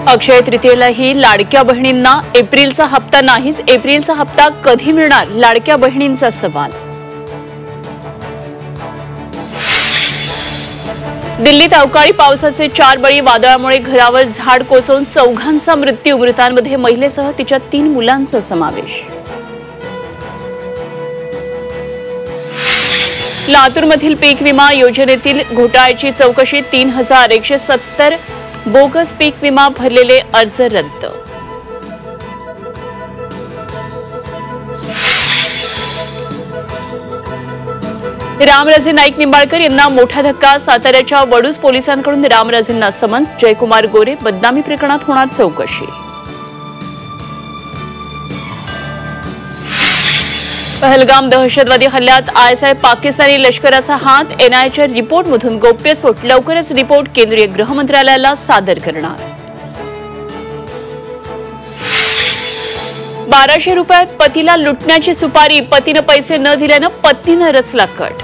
अक्षय तृतीयेलाही लाडक्या बहिणींना एप्रिलचा हप्ता नाहीच। एप्रिलचा हप्ता कधी मिळणार, लाडक्या बहिणींचा सवाल। दिल्लीत अवकाळी पावसाचे 4 बळी। वादळामुळे घरावर झाड कोसळून 4घांचा मृत्यू। मृतांमध्ये महिलेसह तिच्या 3 मुलांचा समावेश। लातूरमधील पीक विमा योजनेतील घोटाळ्याची चौकशी। 3170 बोगस पीक विमा भरलेले अर्ज रद्द। रामराजे नाईक निंबाळकर यांना मोठा धक्का। साताऱ्याच्या वडूज पोलिसांकडून रामराजेंना समन्स। जयकुमार गोरे बदनामी प्रकरणात होणार चौकशी। पहलगाम दहशतवादी हल्ल्यात आयएसआय पाकिस्तानी लष्कराचा हात। एनआयएच्या रिपोर्टमधून गौप्यस्फोट। लवकरच रिपोर्ट केंद्रीय गृह मंत्रालयाला सादर करणार। 1200 रुपयात पतीला लुटण्याची सुपारी। पतीने पैसे न दिल्यानं पत्नीने रचला कट।